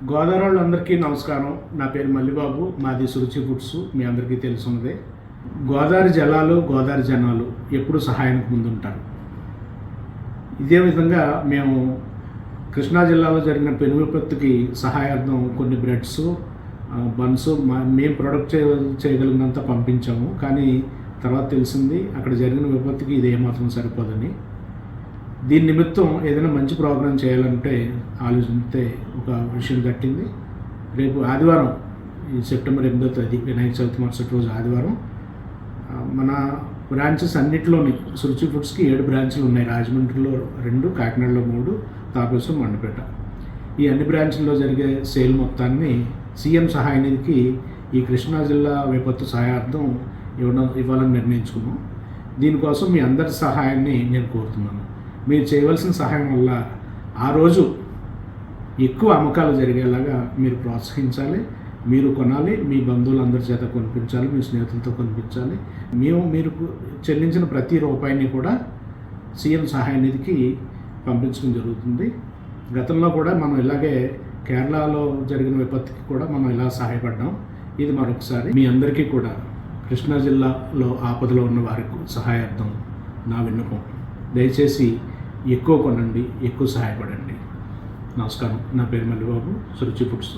గోదావరి వాళ్ళందరికీ నమస్కారం. నా పేరు మల్లిబాబు, మాది సురుచి ఫుడ్స్. మీ అందరికీ తెలుసున్నదే. గోదావరి జలాలు, గోదావరి జనాలు ఎప్పుడు సహాయానికి ముందుంటారు. ఇదే విధంగా మేము కృష్ణా జిల్లాలో జరిగిన పెను విపత్తుకి సహాయార్థం కొన్ని బ్రెడ్స్, బన్స్ మేము ప్రొడక్ట్ చేయగలిగినంత పంపించాము. కానీ తర్వాత తెలిసింది అక్కడ జరిగిన విపత్తుకి ఇది ఏమాత్రం సరిపోదని. దీని నిమిత్తం ఏదైనా మంచి ప్రోగ్రాం చేయాలంటే ఆలోచిస్తే ఒక విషయం తట్టింది. రేపు ఆదివారం, ఈ సెప్టెంబర్ 8వ తేదీ వినాయక చవితి మరుసటి రోజు ఆదివారం, మన బ్రాంచెస్ అన్నింటిలోని సురుచి ఫుడ్స్కి 7 బ్రాంచ్లు ఉన్నాయి. రాజమండ్రిలో 2, కాకినాడలో 3, తాపేశ్వరం, మండపేట. ఈ అన్ని బ్రాంచ్ల్లో జరిగే సేల్ మొత్తాన్ని సీఎం సహాయ నిధికి ఈ కృష్ణా జిల్లా విపత్తు సహాయార్థం ఇవ్వాలని నిర్ణయించుకున్నాం. దీనికోసం మీ అందరి సహాయాన్ని నేను కోరుతున్నాను. మీరు చేయవలసిన సహాయం వల్ల ఆ రోజు ఎక్కువ అమ్మకాలు జరిగేలాగా మీరు ప్రోత్సహించాలి. మీరు కొనాలి, మీ బంధువులందరి చేత కొనిపించాలి, మీ స్నేహితులతో కొనిపించాలి. మీరు చెల్లించిన ప్రతి రూపాయిని కూడా సీఎం సహాయ నిధికి పంపించడం జరుగుతుంది. గతంలో కూడా మనం ఇలాగే కేరళలో జరిగిన విపత్తుకి కూడా మనం ఇలా సహాయపడ్డాం. ఇది మరొకసారి మీ అందరికీ కూడా కృష్ణా జిల్లాలో ఆపదలో ఉన్న వారికి సహాయార్థం నా విన్నపం. దయచేసి ఎక్కువ కొనండి, ఎక్కువ సహాయపడండి. నమస్కారం. నా పేరు మల్లిబాబు, సురుచి ఫుడ్స్.